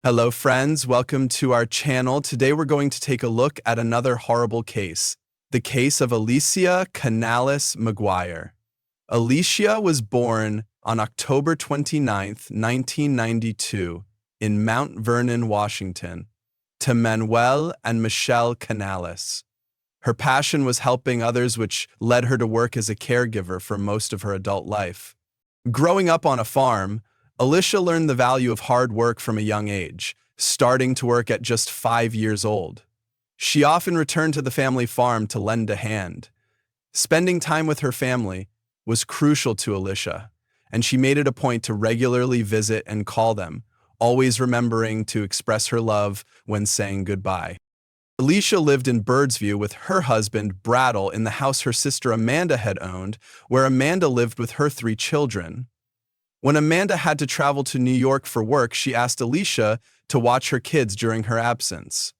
Hello, friends. Welcome to our channel. Today we're going to take a look at another horrible case, the case of Alicia Canales McGuire. Alicia was born on October 29, 1992, in Mount Vernon, Washington, to Manuel and Michelle Canales. Her passion was helping others, which led her to work as a caregiver for most of her adult life. Growing up on a farm, Alicia learned the value of hard work from a young age, starting to work at just 5 years old. She often returned to the family farm to lend a hand. Spending time with her family was crucial to Alicia, and she made it a point to regularly visit and call them, always remembering to express her love when saying goodbye. Alicia lived in Birdsview with her husband, Brattle, in the house her sister Amanda had owned, where Amanda lived with her 3 children. When Amanda had to travel to New York for work, she asked Alicia to watch her kids during her absence.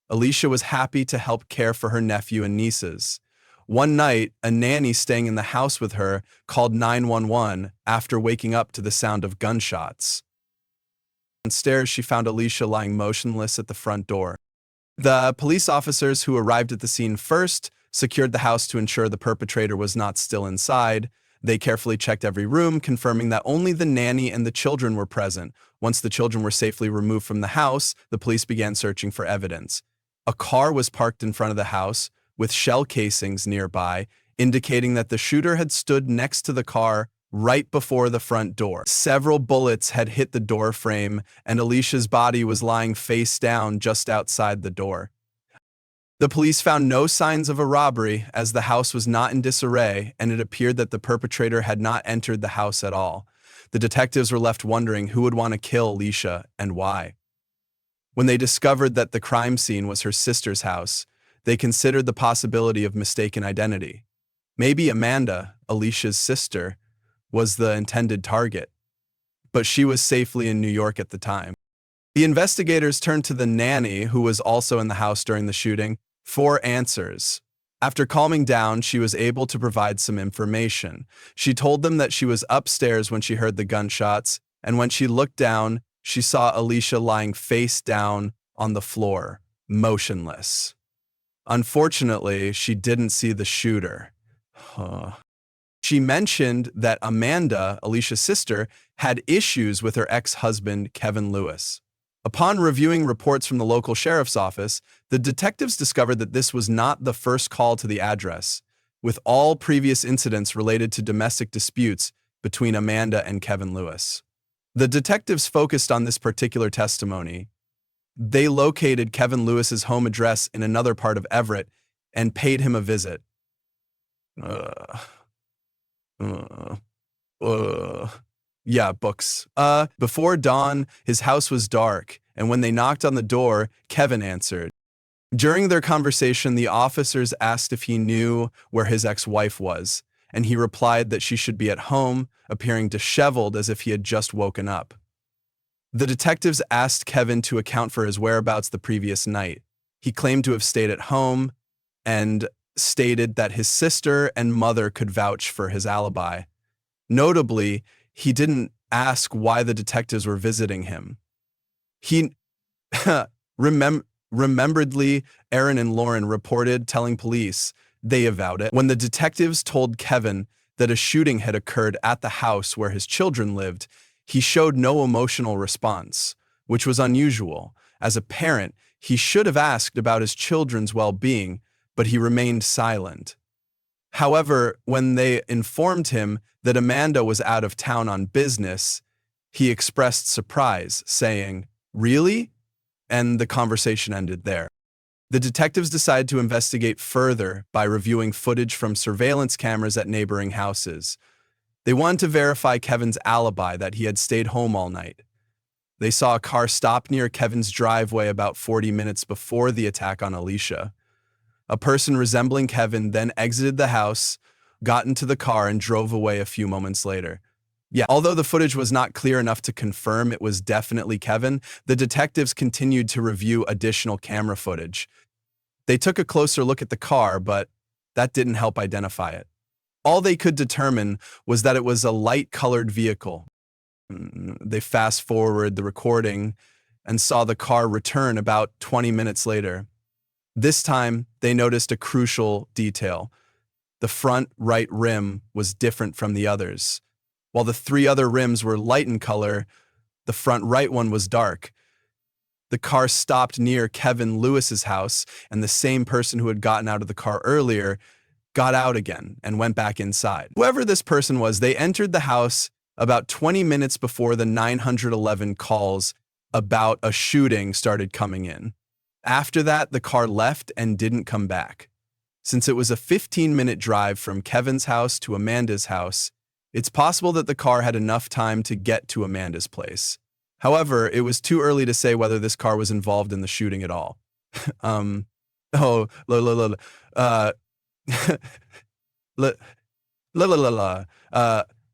Alicia was happy to help care for her nephew and nieces. One night, a nanny staying in the house with her called 911 after waking up to the sound of gunshots. Downstairs, she found Alicia lying motionless at the front door. The police officers who arrived at the scene first secured the house to ensure the perpetrator was not still inside. They carefully checked every room, confirming that only the nanny and the children were present. Once the children were safely removed from the house, the police began searching for evidence. A car was parked in front of the house, with shell casings nearby, indicating that the shooter had stood next to the car right before the front door. Several bullets had hit the door frame, and Alicia's body was lying face down just outside the door. The police found no signs of a robbery, as the house was not in disarray, and it appeared that the perpetrator had not entered the house at all. The detectives were left wondering who would want to kill Alicia and why. When they discovered that the crime scene was her sister's house, they considered the possibility of mistaken identity. Maybe Amanda, Alicia's sister, was the intended target, but she was safely in New York at the time. The investigators turned to the nanny, who was also in the house during the shooting, for answers. After calming down, she was able to provide some information. She told them that she was upstairs when she heard the gunshots, and when she looked down, she saw Alicia lying face down on the floor, motionless. Unfortunately, she didn't see the shooter. She mentioned that Amanda, Alicia's sister, had issues with her ex-husband, Kevin Lewis. Upon reviewing reports from the local sheriff's office, the detectives discovered that this was not the first call to the address, with all previous incidents related to domestic disputes between Amanda and Kevin Lewis. The detectives focused on this particular testimony. They located Kevin Lewis's home address in another part of Everett and paid him a visit. Yeah, books. Before dawn, his house was dark, and when they knocked on the door, Kevin answered. During their conversation, the officers asked if he knew where his ex-wife was, and he replied that she should be at home, appearing disheveled as if he had just woken up. The detectives asked Kevin to account for his whereabouts the previous night. He claimed to have stayed at home and stated that his sister and mother could vouch for his alibi. Notably, he didn't ask why the detectives were visiting him. He rememberedly, Aaron and Lauren reported telling police they avowed it. When the detectives told Kevin that a shooting had occurred at the house where his children lived, he showed no emotional response, which was unusual. As a parent, he should have asked about his children's well-being, but he remained silent. However, when they informed him that Amanda was out of town on business, he expressed surprise, saying, "Really?" And the conversation ended there. The detectives decided to investigate further by reviewing footage from surveillance cameras at neighboring houses. They wanted to verify Kevin's alibi that he had stayed home all night. They saw a car stop near Kevin's driveway about 40 minutes before the attack on Alicia. A person resembling Kevin then exited the house, got into the car, and drove away a few moments later. Although the footage was not clear enough to confirm it was definitely Kevin, the detectives continued to review additional camera footage. They took a closer look at the car, but that didn't help identify it. All they could determine was that it was a light-colored vehicle. They fast-forward the recording and saw the car return about 20 minutes later. This time, they noticed a crucial detail. The front right rim was different from the others. While the three other rims were light in color, the front right one was dark. The car stopped near Kevin Lewis's house, and the same person who had gotten out of the car earlier got out again and went back inside. Whoever this person was, they entered the house about 20 minutes before the 911 calls about a shooting started coming in. After that, the car left and didn't come back. Since it was a 15-minute drive from Kevin's house to Amanda's house, it's possible that the car had enough time to get to Amanda's place. However, it was too early to say whether this car was involved in the shooting at all. Oh,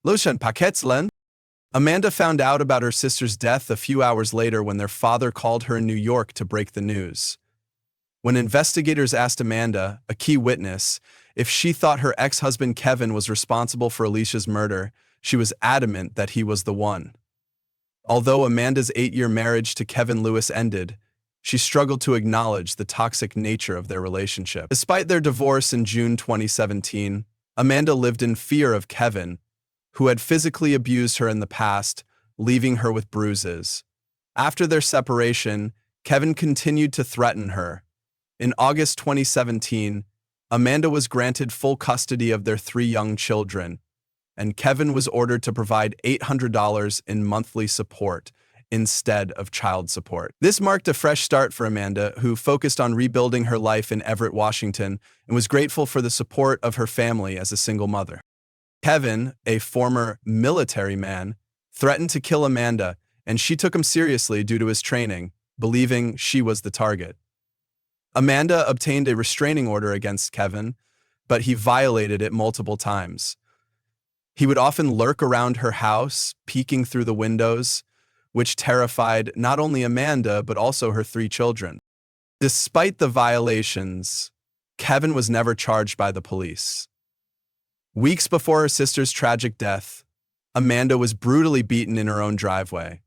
Lucian Paquetzlen. Amanda found out about her sister's death a few hours later when their father called her in New York to break the news. When investigators asked Amanda, a key witness, if she thought her ex-husband Kevin was responsible for Alicia's murder, she was adamant that he was the one. Although Amanda's 8-year marriage to Kevin Lewis ended, she struggled to acknowledge the toxic nature of their relationship. Despite their divorce in June 2017, Amanda lived in fear of Kevin, who had physically abused her in the past, leaving her with bruises. After their separation, Kevin continued to threaten her. In August 2017, Amanda was granted full custody of their 3 young children, and Kevin was ordered to provide $800 in monthly support instead of child support. This marked a fresh start for Amanda, who focused on rebuilding her life in Everett, Washington, and was grateful for the support of her family as a single mother. Kevin, a former military man, threatened to kill Amanda, and she took him seriously due to his training, believing she was the target. Amanda obtained a restraining order against Kevin, but he violated it multiple times. He would often lurk around her house, peeking through the windows, which terrified not only Amanda but also her 3 children. Despite the violations, Kevin was never charged by the police. Weeks before her sister's tragic death, Amanda was brutally beaten in her own driveway.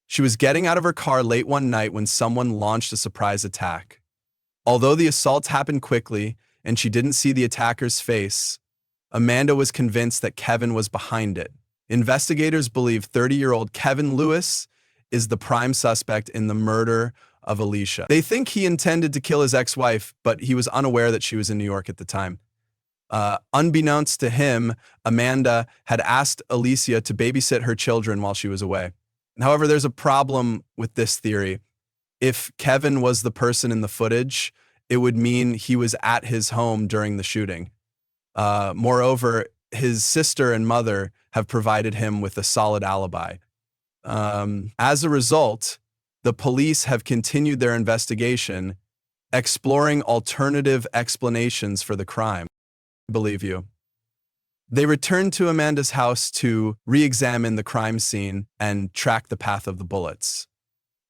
She was getting out of her car late one night when someone launched a surprise attack. Although the assault happened quickly and she didn't see the attacker's face, Amanda was convinced that Kevin was behind it. Investigators believe 30-year-old Kevin Lewis is the prime suspect in the murder of Alicia. They think he intended to kill his ex-wife, but he was unaware that she was in New York at the time. Unbeknownst to him, Amanda had asked Alicia to babysit her children while she was away. However, there's a problem with this theory. If Kevin was the person in the footage, it would mean he was at his home during the shooting. Moreover, his sister and mother have provided him with a solid alibi. As a result, the police have continued their investigation, exploring alternative explanations for the crime. Believe you. They returned to Amanda's house to re-examine the crime scene and track the path of the bullets.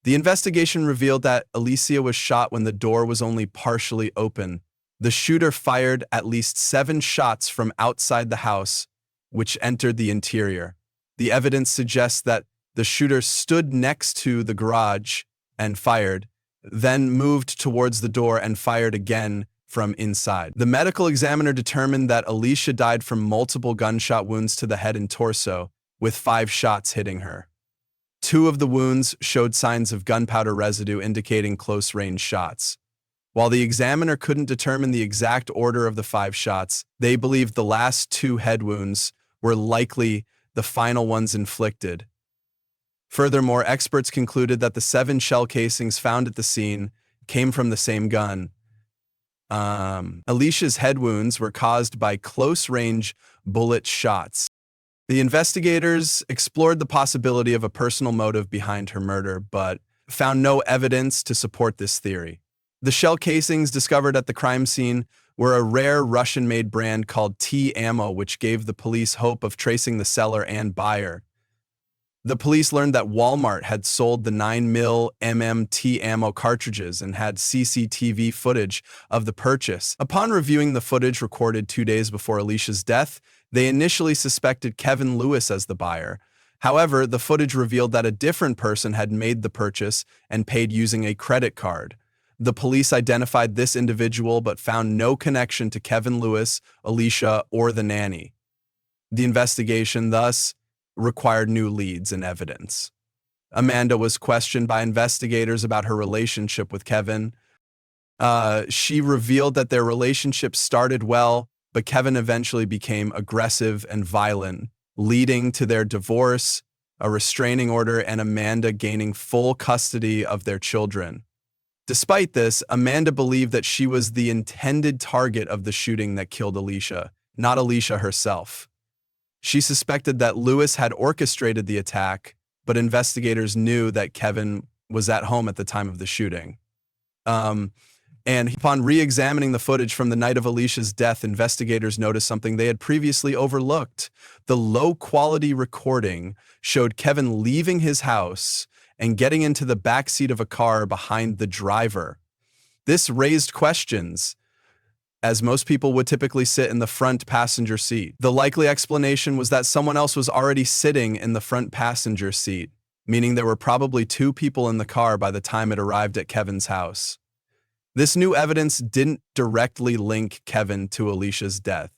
The investigation revealed that Alicia was shot when the door was only partially open. The shooter fired at least 7 shots from outside the house, which entered the interior. The evidence suggests that the shooter stood next to the garage and fired, then moved towards the door and fired again from inside. The medical examiner determined that Alicia died from multiple gunshot wounds to the head and torso, with 5 shots hitting her. 2 of the wounds showed signs of gunpowder residue indicating close-range shots. While the examiner couldn't determine the exact order of the 5 shots, they believed the last 2 head wounds were likely the final ones inflicted. Furthermore, experts concluded that the 7 shell casings found at the scene came from the same gun. Alicia's head wounds were caused by close-range bullet shots. The investigators explored the possibility of a personal motive behind her murder, but found no evidence to support this theory. The shell casings discovered at the crime scene were a rare Russian-made brand called T ammo, which gave the police hope of tracing the seller and buyer. The police learned that Walmart had sold the 9mm T ammo cartridges and had CCTV footage of the purchase. Upon reviewing the footage recorded 2 days before Alicia's death, they initially suspected Kevin Lewis as the buyer. However, the footage revealed that a different person had made the purchase and paid using a credit card. The police identified this individual but found no connection to Kevin Lewis, Alicia, or the nanny. The investigation, thus, required new leads and evidence. Amanda was questioned by investigators about her relationship with Kevin. She revealed that their relationship started well, but Kevin eventually became aggressive and violent, leading to their divorce, a restraining order, and Amanda gaining full custody of their children. Despite this, Amanda believed that she was the intended target of the shooting that killed Alicia, not Alicia herself. She suspected that Lewis had orchestrated the attack, but investigators knew that Kevin was at home at the time of the shooting. And upon re-examining the footage from the night of Alicia's death, investigators noticed something they had previously overlooked. The low-quality recording showed Kevin leaving his house and getting into the back seat of a car behind the driver. This raised questions, as most people would typically sit in the front passenger seat. The likely explanation was that someone else was already sitting in the front passenger seat, meaning there were probably two people in the car by the time it arrived at Kevin's house. This new evidence didn't directly link Kevin to Alicia's death,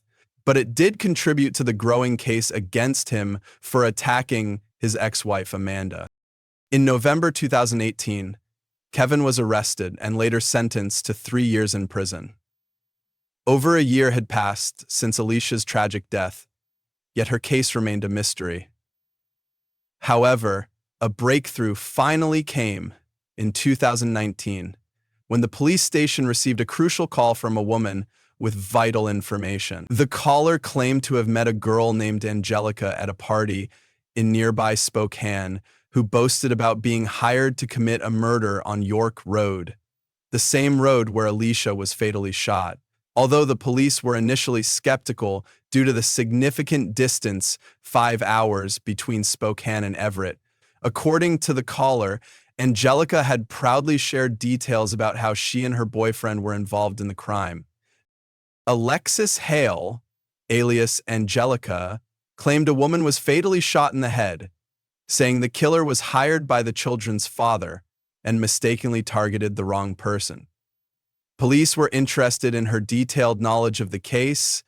but it did contribute to the growing case against him for attacking his ex-wife, Amanda. In November 2018, Kevin was arrested and later sentenced to 3 years in prison. Over a year had passed since Alicia's tragic death, yet her case remained a mystery. However, a breakthrough finally came in 2019 when the police station received a crucial call from a woman with vital information. The caller claimed to have met a girl named Angelica at a party in nearby Spokane who boasted about being hired to commit a murder on York Road, the same road where Alicia was fatally shot. Although the police were initially skeptical due to the significant distance, 5 hours, between Spokane and Everett, according to the caller, Angelica had proudly shared details about how she and her boyfriend were involved in the crime. Alexis Hale, alias Angelica, claimed a woman was fatally shot in the head, saying the killer was hired by the children's father and mistakenly targeted the wrong person. Police were interested in her detailed knowledge of the case.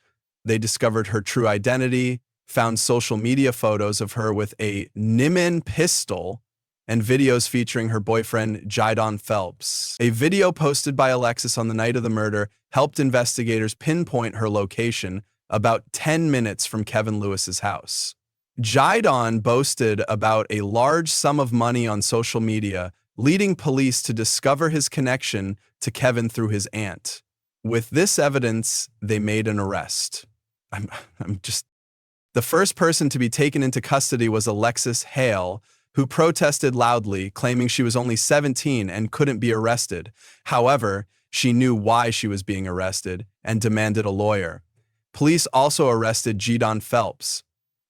They discovered her true identity, found social media photos of her with a Niman pistol, and videos featuring her boyfriend, Jidon Phelps. A video posted by Alexis on the night of the murder helped investigators pinpoint her location about 10 minutes from Kevin Lewis's house. Jidon boasted about a large sum of money on social media, leading police to discover his connection to Kevin through his aunt. With this evidence, they made an arrest. The first person to be taken into custody was Alexis Hale, who protested loudly, claiming she was only 17 and couldn't be arrested. However, she knew why she was being arrested and demanded a lawyer. Police also arrested Jidon Phelps.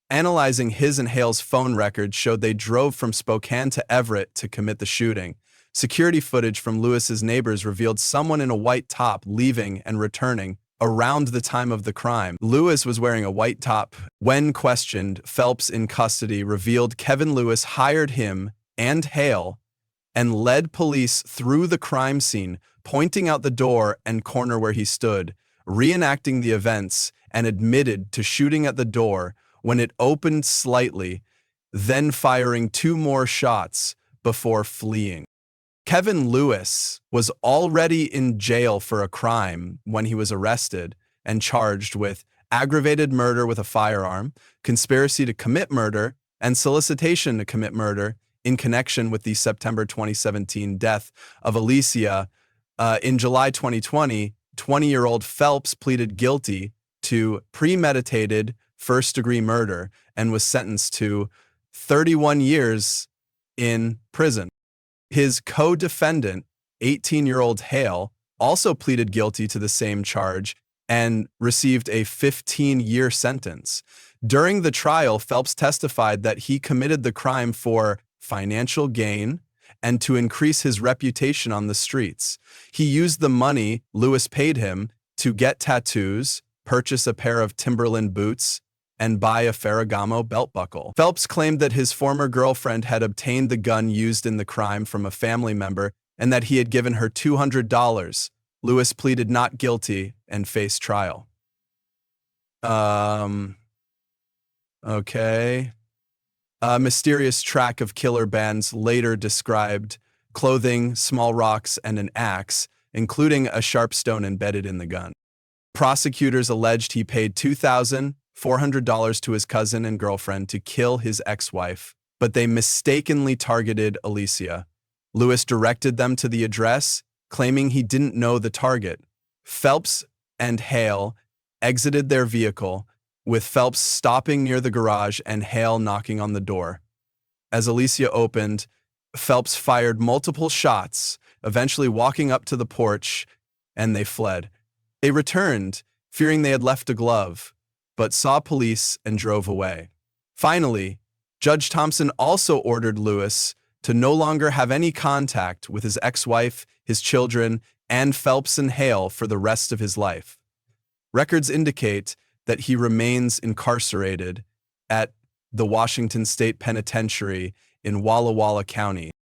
Analyzing his and Hale's phone records showed they drove from Spokane to Everett to commit the shooting. Security footage from Lewis's neighbors revealed someone in a white top leaving and returning around the time of the crime. Lewis was wearing a white top. When questioned, Phelps, in custody, revealed Kevin Lewis hired him and Hale and led police through the crime scene, pointing out the door and corner where he stood, reenacting the events, and admitted to shooting at the door when it opened slightly, then firing 2 more shots before fleeing. Kevin Lewis was already in jail for a crime when he was arrested and charged with aggravated murder with a firearm, conspiracy to commit murder, and solicitation to commit murder in connection with the September 2017 death of Alicia. In July 2020, 20-year-old Phelps pleaded guilty to premeditated first-degree murder and was sentenced to 31 years in prison. His co-defendant, 18-year-old Hale, also pleaded guilty to the same charge and received a 15-year sentence. During the trial, Phelps testified that he committed the crime for financial gain and to increase his reputation on the streets. He used the money Lewis paid him to get tattoos, purchase a pair of Timberland boots, and buy a Ferragamo belt buckle. Phelps claimed that his former girlfriend had obtained the gun used in the crime from a family member and that he had given her $200. Lewis pleaded not guilty and faced trial. Okay. A mysterious track of killer bands later described clothing, small rocks, and an axe, including a sharp stone embedded in the gun. Prosecutors alleged he paid $2,400 to his cousin and girlfriend to kill his ex-wife, but they mistakenly targeted Alicia. Lewis directed them to the address, claiming he didn't know the target. Phelps and Hale exited their vehicle, with Phelps stopping near the garage and Hale knocking on the door. As Alicia opened, Phelps fired multiple shots, eventually walking up to the porch, and they fled. They returned, fearing they had left a glove, but saw police and drove away. Finally, Judge Thompson also ordered Lewis to no longer have any contact with his ex-wife, his children, and Phelps and Hale for the rest of his life. Records indicate that he remains incarcerated at the Washington State Penitentiary in Walla Walla County.